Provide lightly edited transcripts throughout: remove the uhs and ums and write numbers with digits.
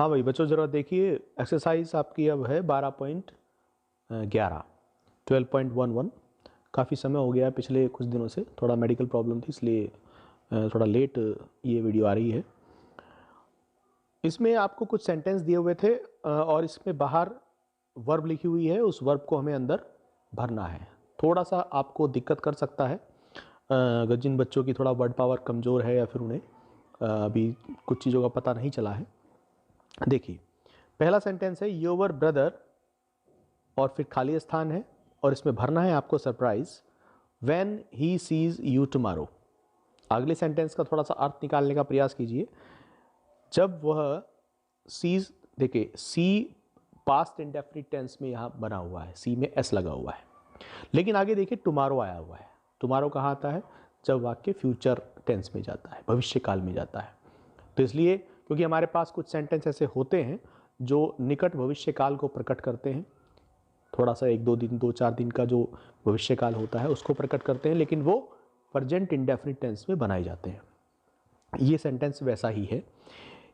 हाँ भाई बच्चों ज़रा देखिए, एक्सरसाइज आपकी अब है 12.11, 12.11। काफ़ी समय हो गया है, पिछले कुछ दिनों से थोड़ा मेडिकल प्रॉब्लम थी, इसलिए थोड़ा लेट ये वीडियो आ रही है। इसमें आपको कुछ सेंटेंस दिए हुए थे और इसमें बाहर वर्ब लिखी हुई है, उस वर्ब को हमें अंदर भरना है। थोड़ा सा आपको दिक्कत कर सकता है अगर जिन बच्चों की थोड़ा वर्ड पावर कमज़ोर है या फिर उन्हें अभी कुछ चीज़ों का पता नहीं चला है। देखिए, पहला सेंटेंस है योर ब्रदर और फिर खाली स्थान है और इसमें भरना है आपको surprise when he sees you tomorrow. अगले सेंटेंस का थोड़ा सा अर्थ निकालने का प्रयास कीजिए। जब वह सीज, देखिए सी पास्ट इंडेफिनिट टेंस में यहाँ बना हुआ है, सी में एस लगा हुआ है, लेकिन आगे देखिए टुमारो आया हुआ है। टुमारो कहाँ आता है? जब वाक्य फ्यूचर टेंस में जाता है, भविष्य काल में जाता है। तो इसलिए क्योंकि हमारे पास कुछ सेंटेंस ऐसे होते हैं जो निकट भविष्य काल को प्रकट करते हैं, थोड़ा सा 1-2 दिन 2-4 दिन का जो भविष्य काल होता है उसको प्रकट करते हैं, लेकिन वो प्रेजेंट इंडेफिनिट टेंस में बनाए जाते हैं। ये सेंटेंस वैसा ही है।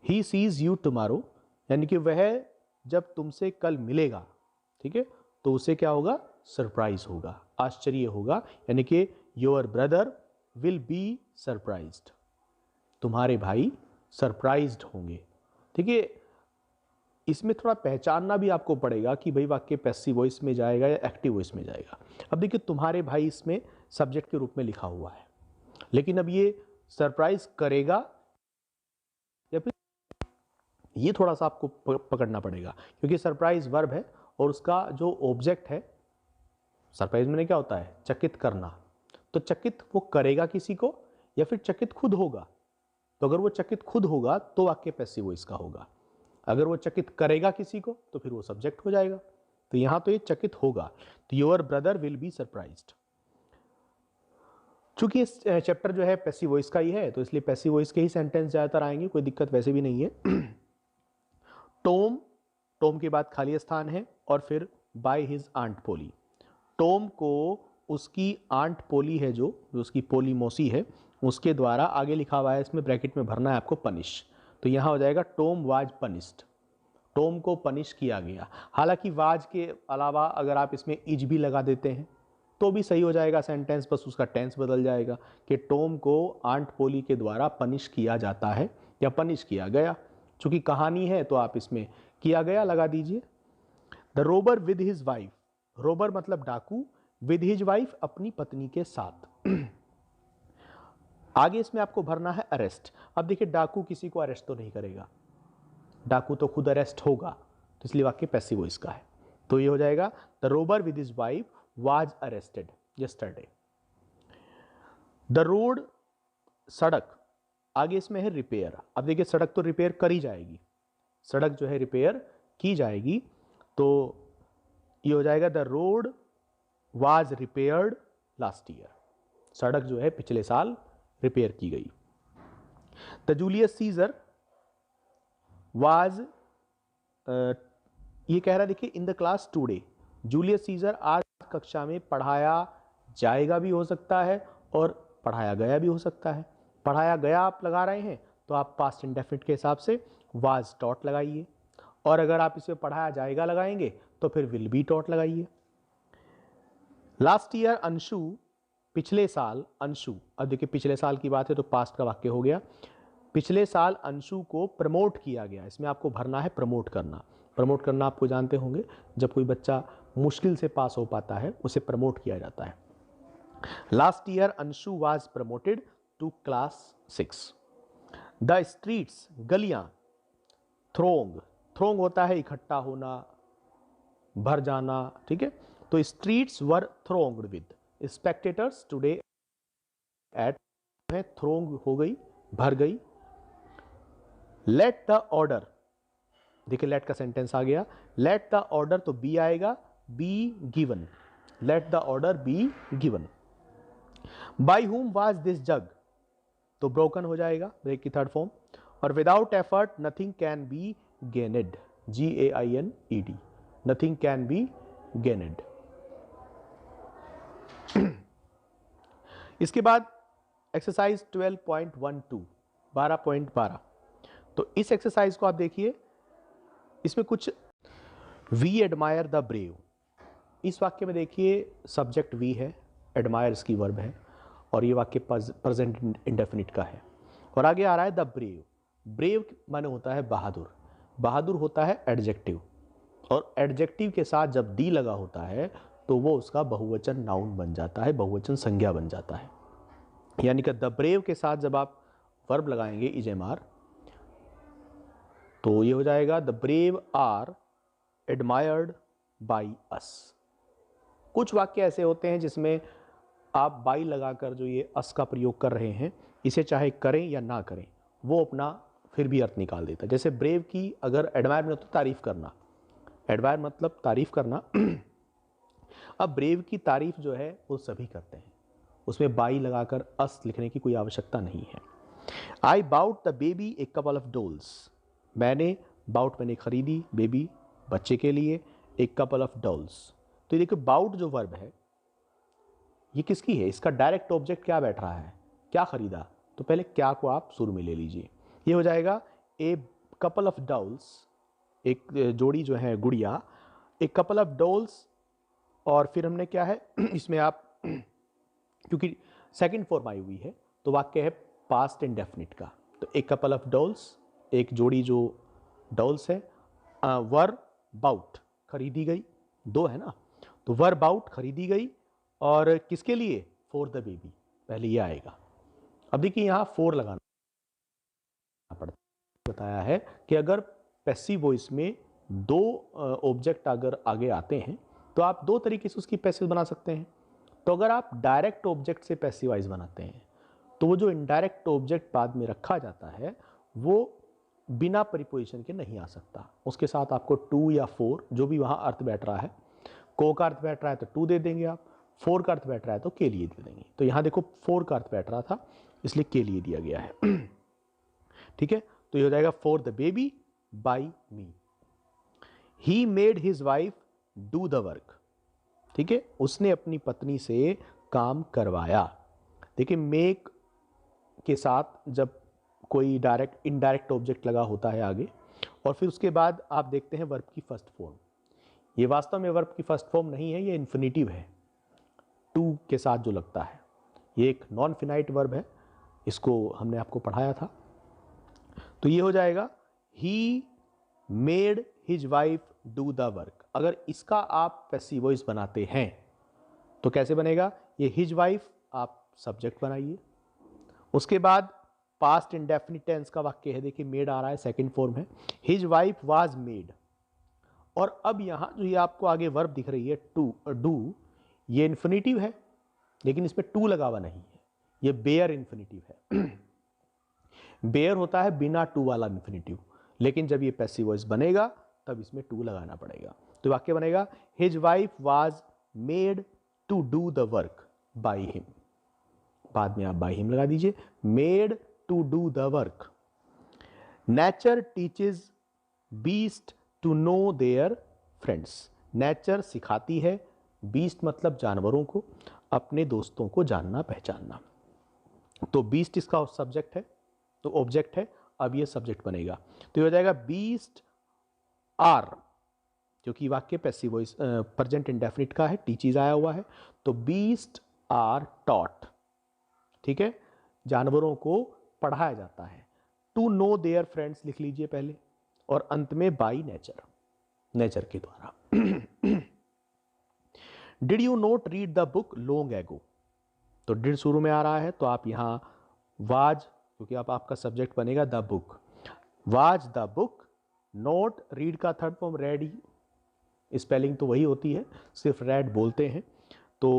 ही सीज यू टुमारो, यानी कि वह जब तुमसे कल मिलेगा, ठीक है, तो उसे क्या होगा? सरप्राइज होगा, आश्चर्य होगा, यानी कि your brother will be surprised, तुम्हारे भाई सरप्राइज्ड होंगे। ठीक है, इसमें थोड़ा पहचानना भी आपको पड़ेगा कि भाई वाक्य पैसिव वॉइस में जाएगा या एक्टिव वॉइस में जाएगा। अब देखिए तुम्हारे भाई इसमें सब्जेक्ट के रूप में लिखा हुआ है, लेकिन अब ये सरप्राइज करेगा या फिर, ये थोड़ा सा आपको पकड़ना पड़ेगा, क्योंकि सरप्राइज वर्ब है और उसका जो ऑब्जेक्ट है, सरप्राइज में क्या होता है? चकित करना। तो चकित वो करेगा किसी को या फिर चकित खुद होगा? तो अगर वो चकित खुद होगा तो वाक्य पैसिव वॉइस का होगा। अगर वो चकित करेगा किसी को तो फिर वो सब्जेक्ट हो जाएगा। तो यहां तो ये चकित होगा, तो your brother will be surprised. चूंकि इस चैप्टर जो है पैसिव वॉइस का ही है, तो इसलिए पैसिव वॉइस के ही सेंटेंस ज्यादातर आएंगे, कोई दिक्कत वैसे भी नहीं है। टॉम, टॉम के बाद खाली स्थान है और फिर by his aunt Polly. Tom को उसकी आंट पोली है, जो उसकी पोली मौसी है, उसके द्वारा, आगे लिखा हुआ है इसमें ब्रैकेट में भरना है आपको, पनिश। तो यहां हो जाएगा टॉम वाज पनिश्ड, टॉम को पनिश किया गया। हालांकि वाज के अलावा अगर आप इसमें इज भी लगा देते हैं तो भी सही हो जाएगा सेंटेंस, बस उसका टेंस बदल जाएगा कि टॉम को आंट पोली के द्वारा पनिश किया जाता है या पनिश किया गया। चूंकि कहानी है तो आप इसमें किया गया लगा दीजिए। The Rober with his wife, Rober मतलब डाकू, विद हिज वाइफ अपनी पत्नी के साथ। आगे इसमें आपको भरना है अरेस्ट। अब देखिए डाकू किसी को अरेस्ट तो नहीं करेगा, डाकू तो खुद अरेस्ट होगा, तो इसलिए वाक्य पैसिव वॉइस का है। तो ये हो जाएगा the Rober with his wife was arrested yesterday. The road, सड़क, आगे इसमें है रिपेयर। अब देखिए सड़क तो रिपेयर करी जाएगी, सड़क जो है रिपेयर की जाएगी, तो ये हो जाएगा the road was repaired last year, सड़क जो है पिछले साल रिपेयर की गई। द जूलियस सीजर वाज, ये कह रहा है देखिए in the class today, Julius Caesar आज कक्षा में पढ़ाया जाएगा भी हो सकता है और पढ़ाया गया भी हो सकता है। पढ़ाया गया आप लगा रहे हैं तो आप पास्ट इंडेफिनिट के हिसाब से वाज टॉट लगाइए, और अगर आप इसमें पढ़ाया जाएगा लगाएंगे तो फिर विल बी टॉट लगाइए। लास्ट ईयर अंशु, पिछले साल अंशु, अब देखिए पिछले साल की बात है तो पास्ट का वाक्य हो गया। पिछले साल अंशु को प्रमोट किया गया, इसमें आपको भरना है प्रमोट करना। प्रमोट करना आपको जानते होंगे, जब कोई बच्चा मुश्किल से पास हो पाता है उसे प्रमोट किया जाता है। Last year Anshu was promoted to class 6। The streets, गलियां, थ्रोंग, थ्रोंग होता है इकट्ठा होना, भर जाना, ठीक है, तो streets were thronged with spectators today at, throng हो गई, भर गई। लेट द ऑर्डर, देखिए लेट का सेंटेंस आ गया, लेट द ऑर्डर तो बी आएगा, be given, let the order be given. By whom was this jug, तो ब्रोकन हो जाएगा, ब्रेक की थर्ड फॉर्म। और without effort nothing can be gained, GAINED, nothing can be gained. इसके बाद exercise 12.12, 12.12। तो इस एक्सरसाइज को आप देखिए, इसमें कुछ वी एडमायर द ब्रेव, इस वाक्य में देखिए सब्जेक्ट वी है, एडमायर इसकी वर्ब है, और ये वाक्य प्रेजेंट इंडेफिनिट का है। और आगे आ रहा है द ब्रेव, ब्रेव माने होता है बहादुर, बहादुर होता है एडजेक्टिव, और एडजेक्टिव के साथ जब दी लगा होता है तो वो उसका बहुवचन नाउन बन जाता है, बहुवचन संज्ञा बन जाता है। यानी कि द ब्रेव के साथ जब आप वर्ब लगाएंगे इजेमार, तो ये हो जाएगा the brave are admired by us. कुछ वाक्य ऐसे होते हैं जिसमें आप बाई लगाकर जो ये अस का प्रयोग कर रहे हैं, इसे चाहे करें या ना करें, वो अपना फिर भी अर्थ निकाल देता है। जैसे ब्रेव की अगर एडमायर में तो तारीफ करना, एडमायर मतलब तारीफ करना। अब ब्रेव की तारीफ जो है वो सभी करते हैं, उसमें बाई लगाकर अस लिखने की कोई आवश्यकता नहीं है। I bought the baby a couple of dolls, मैंने बाउट मैंने खरीदी, बेबी बच्चे के लिए, एक कपल ऑफ डॉल्स। तो ये देखिए बाउट जो वर्ब है ये किसकी है, इसका डायरेक्ट ऑब्जेक्ट क्या बैठ रहा है, क्या खरीदा, तो पहले क्या को आप शुरू में ले लीजिए, ये हो जाएगा ए कपल ऑफ डॉल्स, एक जोड़ी जो है गुड़िया, एक कपल ऑफ डॉल्स, और फिर हमने क्या है इसमें आप क्योंकि सेकंड फॉर्म आई हुई है तो वाक्य है पास्ट इंडेफिनिट का, तो एक कपल ऑफ डॉल्स, एक जोड़ी जो डॉल्स है, वर बाउट खरीदी गई, दो है ना, तो वर बाउट खरीदी गई, और किसके लिए, फॉर द बेबी, पहले ये आएगा। अब देखिए यहाँ फोर लगाना पड़ता है, बताया है कि अगर पैसिव वॉइस में दो ऑब्जेक्ट अगर आगे आते हैं तो आप दो तरीके से उसकी पैसिव बना सकते हैं। तो अगर आप डायरेक्ट ऑब्जेक्ट से पैसिव वॉइस बनाते हैं तो वो जो इनडायरेक्ट ऑब्जेक्ट बाद में रखा जाता है वो बिना प्रीपोजिशन के नहीं आ सकता, उसके साथ आपको टू या फोर जो भी वहाँ अर्थ बैठ रहा है, को का अर्थ बैठ रहा है तो टू दे देंगे आप, फोर का अर्थ बैठ रहा है तो के लिए दे देंगे। तो यहाँ देखो फोर का अर्थ बैठ रहा था इसलिए के लिए दिया गया है। ठीक है, तो ये हो जाएगा for the baby by me. He made his wife do the work, ठीक है, उसने अपनी पत्नी से काम करवाया। देखिए मेक के साथ जब कोई डायरेक्ट इनडायरेक्ट ऑब्जेक्ट लगा होता है आगे, और फिर उसके बाद आप देखते हैं वर्ब की फर्स्ट फॉर्म, ये वास्तव में वर्ब की फर्स्ट फॉर्म नहीं है, ये इन्फिनिटिव है, टू के साथ जो लगता है, ये एक नॉन फिनाइट वर्ब है, इसको हमने आपको पढ़ाया था। तो ये हो जाएगा he made his wife do the work. अगर इसका आप पैसिव वॉइस बनाते हैं तो कैसे बनेगा, ये हिज वाइफ आप सब्जेक्ट बनाइए, उसके बाद पास्ट इंडेफिनिट टेंस का वाक्य है, देखिए मेड आ रहा है, सेकंड फॉर्म है, हिज वाइफ वाज मेड, और अब यहां जो ये आपको आगे वर्ब दिख रही है टू डू, ये इन्फिनिटिव है लेकिन इसमें टू लगा हुआ नहीं है, ये बेयर इन्फिनिटिव है। बेयर होता है बिना टू वाला इन्फिनिटिव, लेकिन जब ये पैसिव वॉइस बनेगा तब इसमें टू लगाना पड़ेगा। तो वाक्य बनेगा his wife was made to do the work by him, बाद में आप बाय हिम लगा दीजिए, made to do the work. Nature teaches beast to know their friends, nature सिखाती है, बीस्ट मतलब जानवरों को, अपने दोस्तों को जानना पहचानना। तो बीस्ट इसका सब्जेक्ट है, तो ऑब्जेक्ट है, अब ये सब्जेक्ट बनेगा, तो ये हो जाएगा बीस्ट आर, क्योंकि वाक्य पैसिव वॉइस प्रेजेंट इंडेफिनिट का है, टीचीज आया हुआ है, तो बीस्ट आर टॉट, ठीक है, जानवरों को पढ़ाया जाता है। टू नो देयर फ्रेंड्स लिख लीजिए पहले, और अंत में बाई नेचर, नेचर के द्वारा। Did you not read the book long ago, तो डिड शुरू में आ रहा है तो आप यहां वाज, क्योंकि आप आपका सब्जेक्ट बनेगा the book, was the book, note read का थर्ड फॉर्म रेड, स्पेलिंग तो वही होती है, सिर्फ रेड बोलते हैं, तो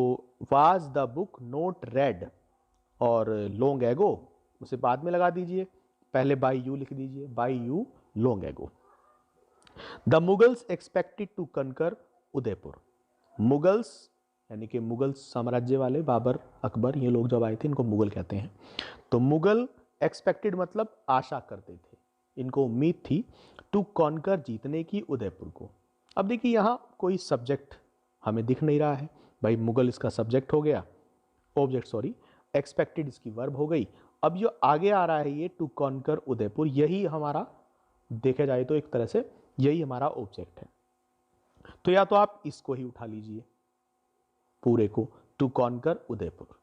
was the book note red, और लॉन्ग एगो उसे बाद में लगा दीजिए, पहले बाई यू लिख दीजिए, by you long ago. The Mughals expected to conquer Udaipur, Mughals यानी कि मुगल साम्राज्य वाले, बाबर अकबर ये लोग जब आए थे इनको मुगल कहते हैं, तो मुगल एक्सपेक्टेड मतलब आशा करते थे, इनको उम्मीद थी, टू कॉन्कर जीतने की उदयपुर को। अब देखिए यहाँ कोई सब्जेक्ट हमें दिख नहीं रहा है, भाई मुगल इसका सब्जेक्ट हो गया, ऑब्जेक्ट सॉरी, एक्सपेक्टेड इसकी वर्ब हो गई, अब जो आगे आ रहा है ये टू कॉन्कर उदयपुर, यही हमारा देखा जाए तो एक तरह से यही हमारा ऑब्जेक्ट है। तो या तो आप इसको ही उठा लीजिए पूरे को, टू कॉन्कर उदयपुर,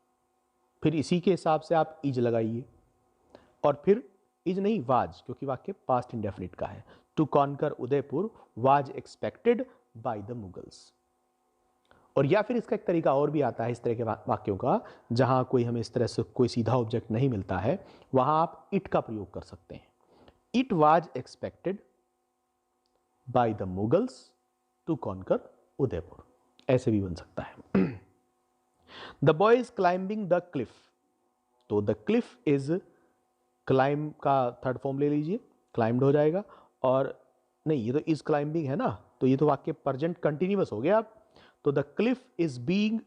फिर इसी के हिसाब से आप इज लगाइए, और फिर इज नहीं वाज, क्योंकि वाक्य पास्ट इंडेफिनिट का है। To conquer Udaipur was expected by the Mughals. और या फिर इसका एक तरीका और भी आता है इस तरह के वाक्यों का, जहां कोई हमें इस तरह से कोई सीधा ऑब्जेक्ट नहीं मिलता है, वहां आप इट का प्रयोग कर सकते हैं। It was expected by the Mughals to conquer Udaipur, ऐसे भी बन सकता है। The boy is climbing the cliff, तो द क्लिफ इज क्लाइंब का थर्ड फॉर्म ले लीजिए, क्लाइंब्ड हो जाएगा। और नहीं, ये तो इज क्लाइंबिंग है ना, तो ये तो वाक्य प्रेजेंट कंटिन्यूअस हो गया। तो the cliff is being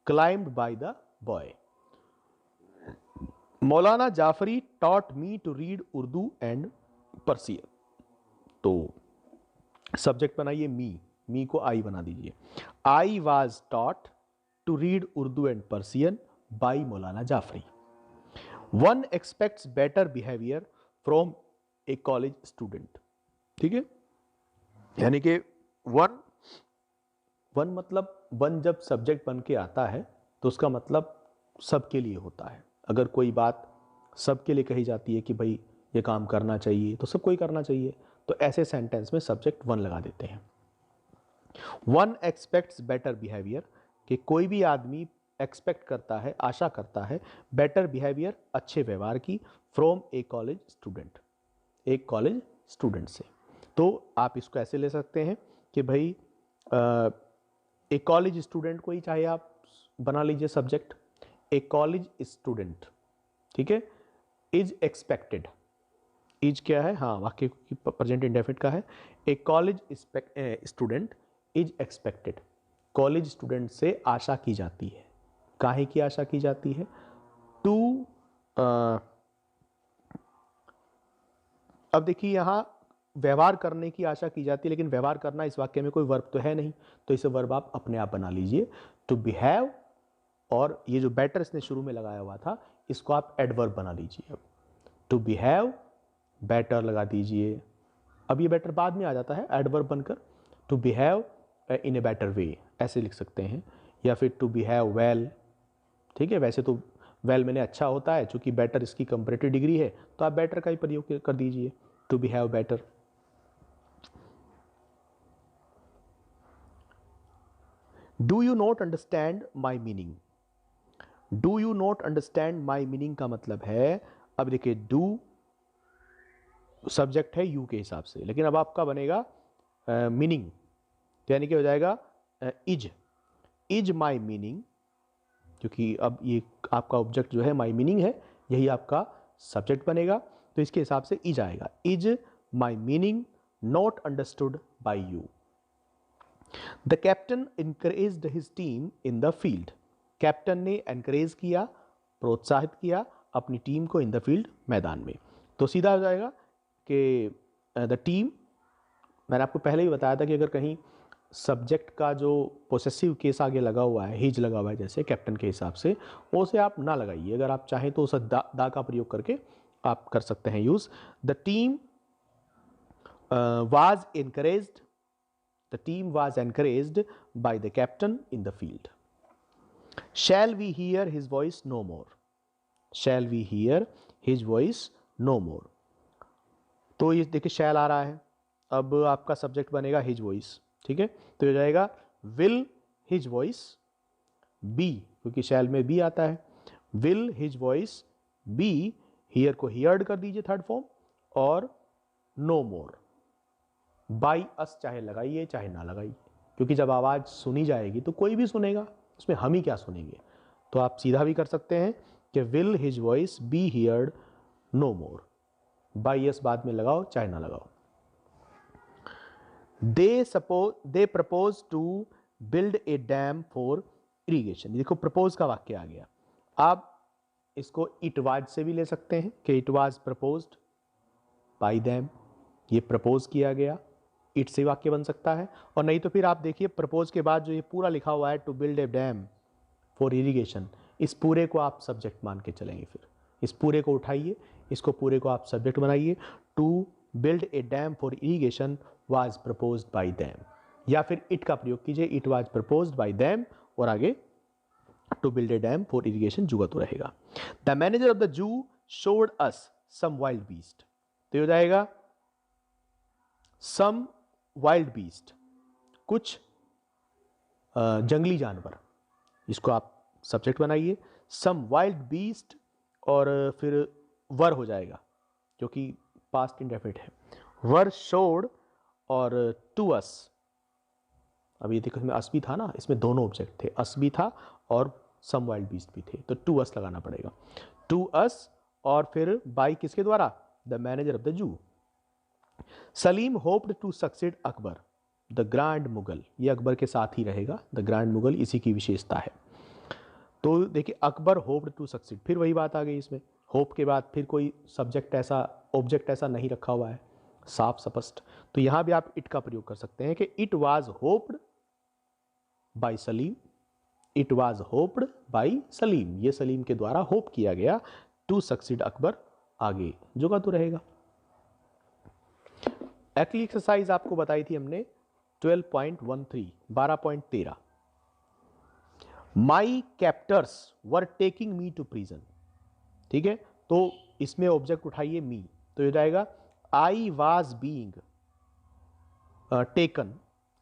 climbed by the boy. Maulana Jafri taught me to read Urdu and Persian, तो सब्जेक्ट बनाइए मी को आई बना दीजिए। I was taught to read Urdu and Persian by Maulana Jafri. One expects better behaviour from a college student, ठीक है। यानी कि one मतलब वन जब सब्जेक्ट बन के आता है तो उसका मतलब सबके लिए होता है। अगर कोई बात सबके लिए कही जाती है कि भाई ये काम करना चाहिए, तो सबको ही करना चाहिए, तो ऐसे सेंटेंस में सब्जेक्ट वन लगा देते हैं। वन एक्सपेक्ट्स बेटर बिहेवियर, कि कोई भी आदमी एक्सपेक्ट करता है, आशा करता है, बेटर बिहेवियर, अच्छे व्यवहार की, फ्रॉम ए कॉलेज स्टूडेंट, एक कॉलेज स्टूडेंट से। तो आप इसको ऐसे ले सकते हैं कि भाई एक कॉलेज स्टूडेंट को ही चाहे आप बना लीजिए सब्जेक्ट, ए कॉलेज स्टूडेंट, ठीक है। इज एक्सपेक्टेड, इज क्या है, हाँ वाक्य की प्रेजेंट इंडेफिनिट का है। A college student is expected, college student से आशा की जाती है। काहे की आशा की जाती है? टू अब देखिए यहां व्यवहार करने की आशा की जाती है, लेकिन व्यवहार करना इस वाक्य में कोई वर्ब तो है नहीं, तो इसे वर्ब आप अपने आप बना लीजिए, टू बिहेव। और ये जो बेटर इसने शुरू में लगाया हुआ था, इसको आप एडवर्ब बना लीजिए। अब टू बिहेव बेटर लगा दीजिए। अब ये बेटर बाद में आ जाता है एडवर्ब बनकर, to behave in a better way, ऐसे लिख सकते हैं। या फिर टू बिहेव वेल, ठीक है। वैसे तो वेल मैंने अच्छा होता है, चूंकि बेटर इसकी कंपैरेटिव डिग्री है, तो आप बेटर का ही प्रयोग कर दीजिए, to behave better. Do you not understand my meaning, do you not understand my meaning का मतलब है, अब देखिए डू सब्जेक्ट है यू के हिसाब से, लेकिन अब आपका बनेगा मीनिंग, तो यानी कि हो जाएगा इज माई मीनिंग, क्योंकि अब ये आपका ऑब्जेक्ट जो है माई मीनिंग है, यही आपका सब्जेक्ट बनेगा, तो इसके हिसाब से इज आएगा। Is my meaning not understood by you. The captain encouraged his team in the field, captain ने एनकरेज किया, प्रोत्साहित किया अपनी टीम को इन द फील्ड, मैदान में। तो सीधा हो जाएगा कि द टीम, मैंने आपको पहले ही बताया था कि अगर कहीं सब्जेक्ट का जो पोसेसिव केस आगे लगा हुआ है, हिज लगा हुआ है जैसे कैप्टन के हिसाब से, वो उसे आप ना लगाइए। अगर आप चाहें तो उस दा का प्रयोग करके आप कर सकते हैं use. The team was encouraged, the team was encouraged by the captain in the field. Shall we hear his voice no more, shall we hear his voice no more. तो ये देखिए शैल आ रहा है, अब आपका सब्जेक्ट बनेगा हिज वॉइस, ठीक है। तो ये जाएगा विल हिज वॉइस बी, क्योंकि शैल में बी आता है, will his voice be, hear को हियर्ड कर दीजिए थर्ड फॉर्म, और नो मोर, बाई अस चाहे लगाइए चाहे ना लगाइए, क्योंकि जब आवाज सुनी जाएगी तो कोई भी सुनेगा, उसमें हम ही क्या सुनेंगे। तो आप सीधा भी कर सकते हैं कि will his voice be heard no more, by us बाद में लगाओ चाहे ना लगाओ। They propose to build a dam for irrigation, देखो प्रपोज का वाक्य आ गया। आप इसको इट वाज से भी ले सकते हैं कि it was proposed by them, ये प्रपोज किया गया, इट से वाक्य बन सकता है। और नहीं तो फिर आप देखिए प्रपोज के बाद जो ये पूरा लिखा हुआ है to build a dam for irrigation, इस पूरे को आप सब्जेक्ट मान के चलेंगे। फिर इस पूरे को उठाइए, इसको पूरे को आप सब्जेक्ट बनाइए। To build a dam for irrigation was proposed by them, या फिर इट का प्रयोग कीजिए, it was proposed by them, और आगे to build a dam for irrigation जुगा तो रहेगा। The manager of the zoo showed us some wild beast, तो हो जाएगा सम वाइल्ड बीस्ट, कुछ जंगली जानवर, इसको आप सब्जेक्ट बनाइए, सम वाइल्ड बीस्ट, और फिर वर हो जाएगा क्योंकि पास्ट इंडेफिनिट है, वर शोड और टू अस। अब ये देखो इसमें अस भी था ना, इसमें दोनों ऑब्जेक्ट थे, अस भी था और सम वाइल्ड बीस्ट भी थे, तो टू अस लगाना पड़ेगा, टू अस, और फिर बाई किसके द्वारा, the manager of the zoo. Salim hoped to succeed Akbar the grand Mughal, ये अकबर के साथ ही रहेगा, द ग्रैंड मुगल इसी की विशेषता है। तो देखिए अकबर होप्ड टू सक्सीड, फिर वही बात आ गई इसमें, होप के बाद फिर कोई सब्जेक्ट ऐसा ऑब्जेक्ट ऐसा नहीं रखा हुआ है, साफ स्पष्ट, तो यहां भी आप इट का प्रयोग कर सकते हैं कि it was hoped by Salim, it was hoped by Salim, ये सलीम के द्वारा होप किया गया, टू सक्सीड अकबर, आगे जुगा तो रहेगा। अगली एक्सरसाइज आपको बताई थी हमने 12.13 12.13, my captors were taking me to prison, ठीक है, तो इसमें ऑब्जेक्ट उठाइए मी, तो हो जाएगा I was being taken,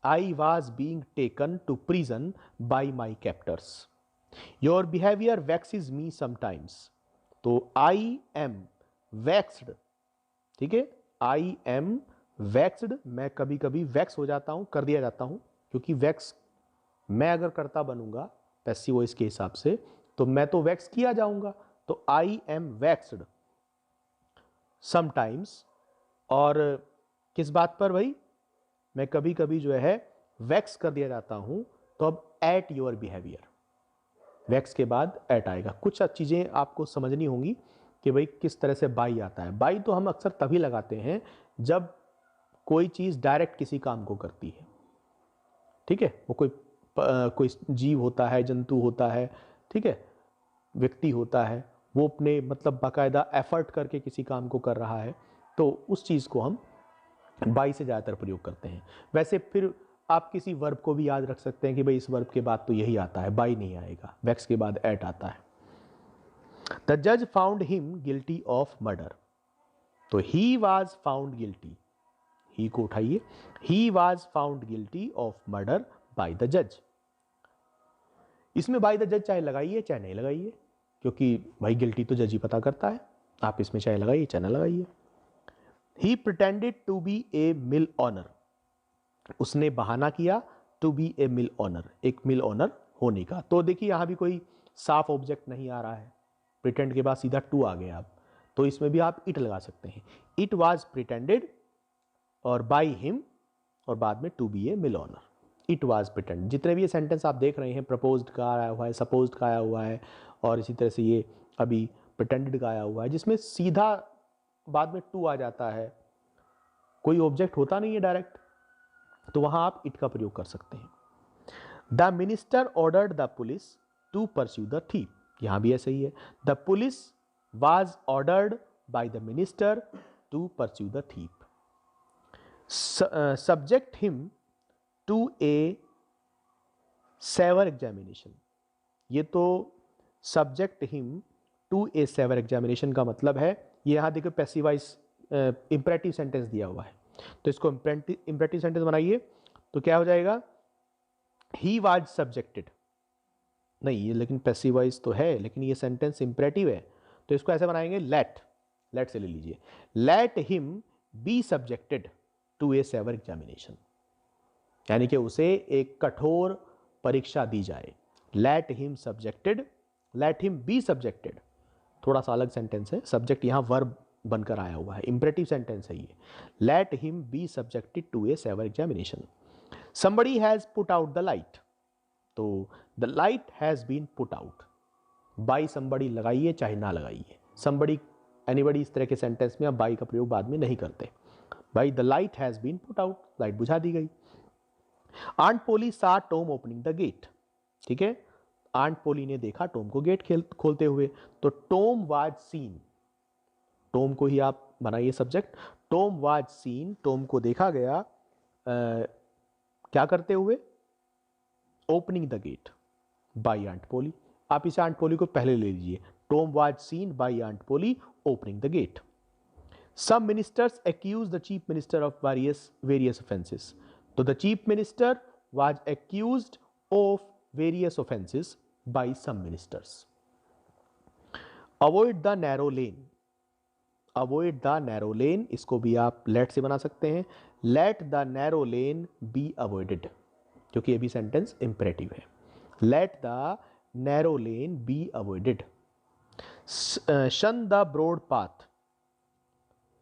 I was being taken to prison by my captors, your behaviour vexes me sometimes, तो आई एम वैक्स्ड, ठीक है, आई एम वैक्स्ड, मैं कभी कभी वैक्स हो जाता हूं, कर दिया जाता हूं, क्योंकि वैक्स मैं अगर करता बनूंगा पैसिव वॉइस के हिसाब से तो मैं तो वैक्स किया जाऊंगा, तो आई एम वैक्स्ड समटाइम्स, और किस बात पर भाई, मैं कभी कभी जो है वैक्स कर दिया जाता हूं, तो अब एट योर बिहेवियर, वैक्स के बाद एट आएगा। कुछ चीजें आपको समझनी होंगी कि भाई किस तरह से बाई आता है। बाई तो हम अक्सर तभी लगाते हैं जब कोई चीज डायरेक्ट किसी काम को करती है, ठीक है, वो कोई जीव होता है, जंतु होता है, ठीक है, व्यक्ति होता है, वो अपने मतलब बाकायदा एफर्ट करके किसी काम को कर रहा है, तो उस चीज़ को हम बाई से ज़्यादातर प्रयोग करते हैं। वैसे फिर आप किसी वर्ब को भी याद रख सकते हैं कि भाई इस वर्ब के बाद तो यही आता है, बाई नहीं आएगा, वैक्स के बाद एट आता है। द जज found him guilty of murder, तो ही वाज फाउंड गिल्टी, ही को उठाइए, he was found guilty of murder by the जज, इसमें बाय द जज चाहे लगाइए चाहे नहीं लगाइए, क्योंकि भाई गिल्टी तो जज ही पता करता है, आप इसमें चाहे लगाइए चाहे ना लगाइए। He pretended to be a mill owner, उसने बहाना किया to be a mill owner, एक मिल ऑनर होने का, तो देखिए यहां भी कोई साफ ऑब्जेक्ट नहीं आ रहा है, प्रिटेंड के बाद सीधा टू आ गया आप, तो इसमें भी आप इट लगा सकते हैं, इट वाज प्रिटेंडेड और बाय हिम और बाद में to be a mill honour, it was pretend. जितने भी ये सेंटेंस आप देख रहे हैं, प्रपोज्ड का आया हुआ है, सपोज्ड का आया हुआ है, और इसी तरह से ये अभी प्रिटेंडेड का आया हुआ है, जिसमें सीधा बाद में टू आ जाता है, कोई ऑब्जेक्ट होता नहीं है डायरेक्ट, तो वहां आप इट का प्रयोग कर सकते हैं। The minister ordered the police to pursue the thief, यहां भी ऐसा ही है, the police was ordered by the minister to pursue the thief, subject him to a severe examination, ये तो subject him to a severe examination का मतलब है, ये यहां देखो पैसिव वॉइस इंपरेटिव सेंटेंस दिया हुआ है, तो इसको इंपरेटिव सेंटेंस बनाइए, तो क्या हो जाएगा, ही वाज सब्जेक्टेड, नहीं ये लेकिन पैसिव वॉइस तो है, लेकिन ये सेंटेंस इंपरेटिव है, तो इसको ऐसे बनाएंगे, लेट से ले लीजिए, let him be subjected to a severe examination, यानी कि उसे एक कठोर परीक्षा दी जाए, let him subjected, let him be subjected, थोड़ा सा अलग सेंटेंस है, सब्जेक्ट यहां वर्ब बनकर आया हुआ है, इंपरेटिव सेंटेंस है ये, let him be subjected to a severe examination, somebody has put out the light, तो the light has been put out, by somebody लगाइए चाहे ना लगाइए, somebody एनीबडी इस तरह के सेंटेंस में आप बाई का प्रयोग बाद में नहीं करते, by the light has been put out, light बुझा दी गई। आंट पोली सा टॉम ओपनिंग द गेट, ठीक है, आंट पोली ने देखा टॉम को गेट खोलते हुए, तो टॉम वाज सीन, टॉम को ही आप बनाइए subject, Tom was seen, Tom को देखा गया क्या करते हुए? Opening the gate by aunt Polly. आप इसे आंट पोली को पहले ले लीजिए। Tom was seen by aunt Polly opening the gate. Some ministers accused the chief minister of various offenses। तो the chief minister was accused of various offenses by some ministers। Avoid the narrow lane. Avoid the narrow lane, इसको भी आप late से बना सकते हैं। Let the narrow lane be avoided, क्योंकि ये भी सेंटेंस इंपेरेटिव है। Let the narrow lane be avoided. Shun the broad path,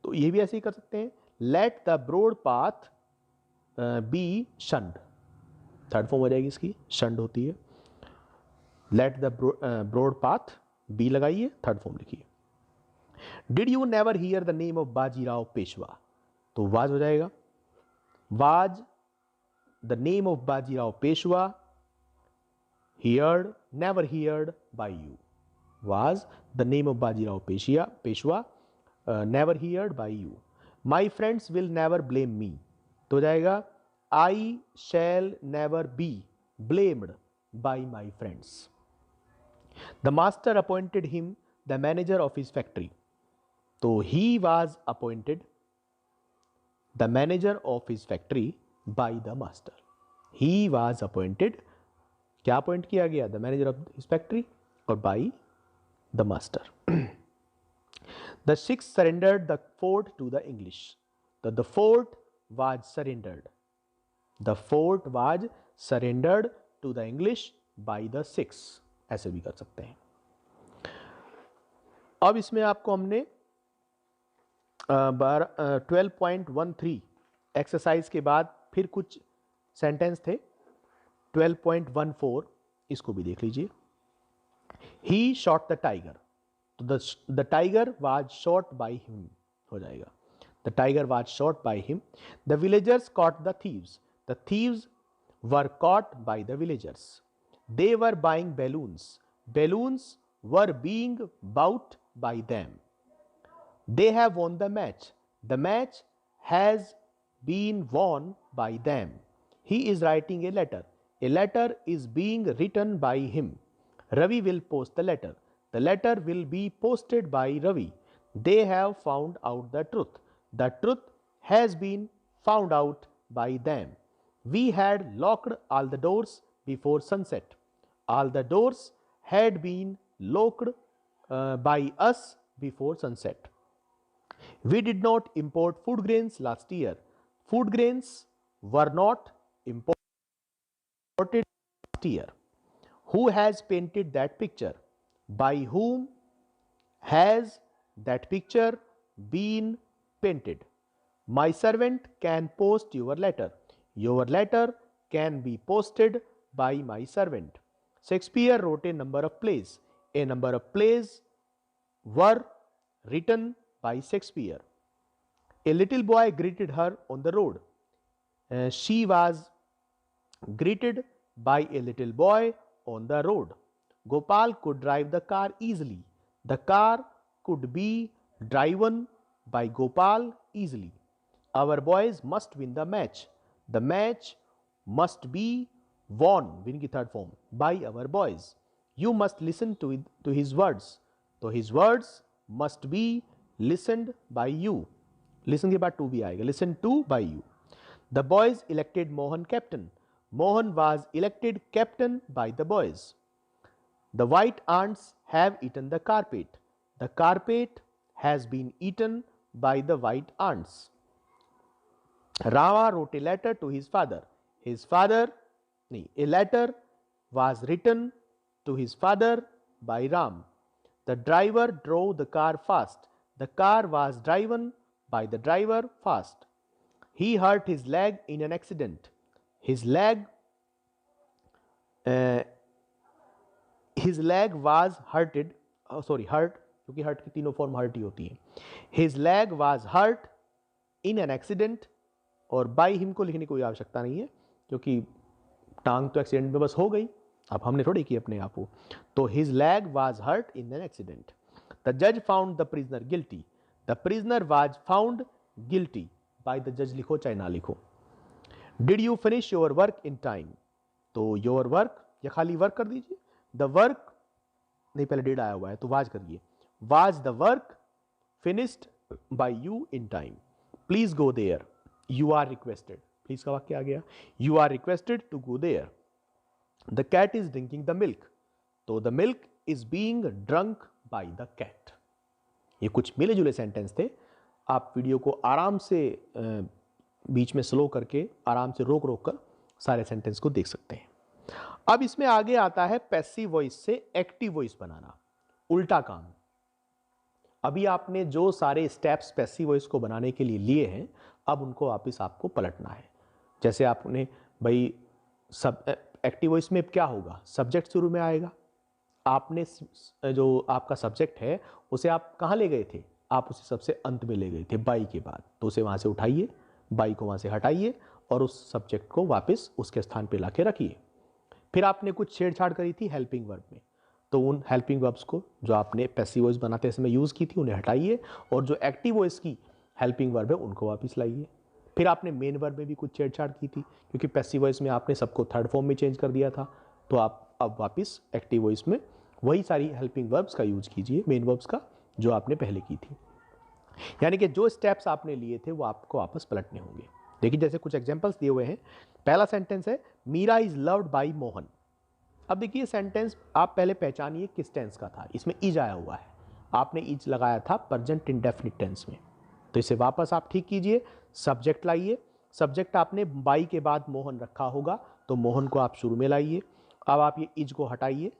तो ये भी ऐसे ही कर सकते हैं। Let the broad path be shunned. Third form हो जाएगी इसकी, शंड होती है। Let the broad path be लगाइए, थर्ड फॉर्म लिखिए। Did you never hear the name of Bajirao Peshwa, तो वाज हो जाएगा। Was the name of Bajirao Peshwa heard never heard by you. Was the name of Bajirao Peshwa never heard by you. My friends will never blame me, तो हो जाएगा I shall never be blamed by my friends. The master appointed him the manager of his factory, तो he was appointed the manager of his factory by the master. He was appointed, क्या appoint किया गया? The manager of his factory और by the master. The six surrendered the fort to the English, तो the fort was surrendered. The fort was surrendered to the English by the six, ऐसे भी कर सकते हैं। अब इसमें आपको हमने 12.13 एक्सरसाइज के बाद फिर कुछ सेंटेंस थे। 12.14 इसको भी देख लीजिए। ही शॉट द टाइगर, तो the tiger was shot by him हो जाएगा। The tiger was shot by him. The villagers caught the thieves, the thieves were caught by the villagers. They were buying balloons, balloons were being bought by them. They have won the match, the match has been won by them. He is writing a letter is being written by him. Ravi will post the letter will be posted by Ravi. They have found out the truth has been found out by them. We had locked all the doors before sunset. All the doors had been locked by us before sunset. We did not import food grains last year. Food grains were not imported last year. Who has painted that picture? By whom has that picture been painted? My servant can post your letter. Your letter can be posted by my servant. Shakespeare wrote a number of plays. A number of plays were written by Shakespeare. A little boy greeted her on the road. She was greeted by a little boy on the road. Gopal could drive the car easily. The car could be driven by Gopal easily. Our boys must win the match. The match must be won, win की third form, by our boys. You must listen to his words. So his words must be listened by you. Listen के बाद to भी आएगा. Listen to by you. The boys elected Mohan captain. Mohan was elected captain by the boys. The white ants have eaten the carpet. The carpet has been eaten by the white ants. Rama wrote a letter to his father. A letter was written to his father by Ram. The driver drove the car fast. The car was driven by the driver fast. He hurt his leg in an accident. His leg was hurt, क्योंकि hurt की तीनों form hurt ही होती है. His leg was hurt in an accident, और by him को लिखने की कोई आवश्यकता नहीं है, क्योंकि टांग तो एक्सीडेंट में बस हो गई, अब हमने थोड़ी की अपने आप को. तो his leg was hurt in an accident. The judge found the prisoner guilty. The prisoner was found guilty by the judge लिखो चाहे ना लिखो. Did you finish your work in time, तो योर वर्क या खाली वर्क कर दीजिए, the work नहीं, पहले डिड आया हुआ है तो वाज करिए, was the work finished by you in time, please go there, you are requested, please का वाक्य आ गया, you are requested to go there, the cat is drinking the milk, तो the milk is being drunk by the cat. ये कुछ मिले जुले sentence थे, आप वीडियो को आराम से बीच में स्लो करके आराम से रोक रोक कर सारे सेंटेंस को देख सकते हैं। अब इसमें आगे आता है पैसिव वॉइस से एक्टिव वॉइस बनाना, उल्टा काम। अभी आपने जो सारे स्टेप्स पैसिव वॉइस को बनाने के लिए लिए हैं, अब उनको वापिस आपको पलटना है। जैसे आपने भाई सब एक्टिव वॉइस में क्या होगा, सब्जेक्ट शुरू में आएगा, आपने जो आपका सब्जेक्ट है उसे आप कहाँ ले गए थे, आप उसे सबसे अंत में ले गए थे बाई के बाद, तो उसे वहाँ से उठाइए, बाई को वहाँ से हटाइए और उस सब्जेक्ट को वापस उसके स्थान पे लाके रखिए। फिर आपने कुछ छेड़छाड़ करी थी हेल्पिंग वर्ब में, तो उन हेल्पिंग वर्ब्स को जो आपने पैसिव वॉइस बनाते समय यूज़ की थी उन्हें हटाइए और जो एक्टिव वॉइस की हेल्पिंग वर्ब है उनको वापस लाइए। फिर आपने मेन वर्ब में भी कुछ छेड़छाड़ की थी क्योंकि पैसिव वॉइस में आपने सबको थर्ड फॉर्म में चेंज कर दिया था, तो आप अब वापस एक्टिव वॉइस में वही सारी हेल्पिंग वर्ब्स का यूज कीजिए, मेन वर्ब्स का, जो आपने पहले की थी। यानी कि जो स्टेप्स आपने लिए थे वो आपको वापस पलटने होंगे। देखिए जैसे कुछ एग्जांपल्स दिए हुए हैं। पहला सेंटेंस है Meera is loved by Mohan. अब देखिए सेंटेंस आप पहले पहचानिए किस टेंस का था, इसमें इज आया हुआ है, आपने इज लगाया था प्रेजेंट इंडेफिनिट टेंस में, तो इसे वापस आप ठीक कीजिए, सब्जेक्ट लाइए, सब्जेक्ट आपने बाई के बाद मोहन रखा होगा तो मोहन को आप शुरू में लाइए। अब आप ये इज को हटाइए,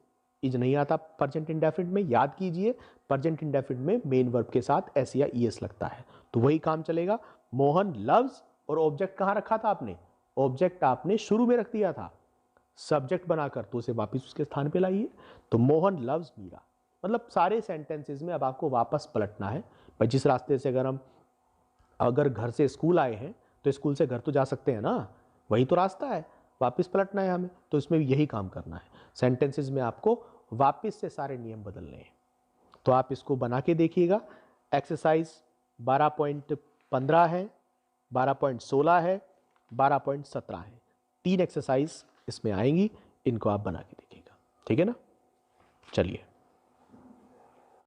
इज नहीं आता प्रेजेंट इंडेफिनिट में, याद कीजिए प्रेजेंट इंडेफिनिट में मेन वर्ब के साथ एस या ईएस लगता है, तो वही काम चलेगा। मोहन लव्स, और ऑब्जेक्ट कहाँ रखा था आपने, ऑब्जेक्ट आपने शुरू में रख दिया था सब्जेक्ट बनाकर, तो उसे वापस उसके स्थान पे लाइए, तो मोहन लव्स मीरा। मतलब सारे सेंटेंसेस में अब आपको वापस पलटना है। भाई जिस रास्ते से अगर घर से स्कूल आए हैं तो स्कूल से घर तो जा सकते हैं ना, वही तो रास्ता है, वापस पलटना है हमें, तो इसमें भी यही काम करना है। सेंटेंसेस में आपको वापस से सारे नियम बदलने हैं, तो आप इसको बना के देखिएगा। एक्सरसाइज 12.15 है, 12.16 है, 12.17 है, 3 एक्सरसाइज इसमें आएंगी, इनको आप बना के देखिएगा, ठीक है ना। चलिए।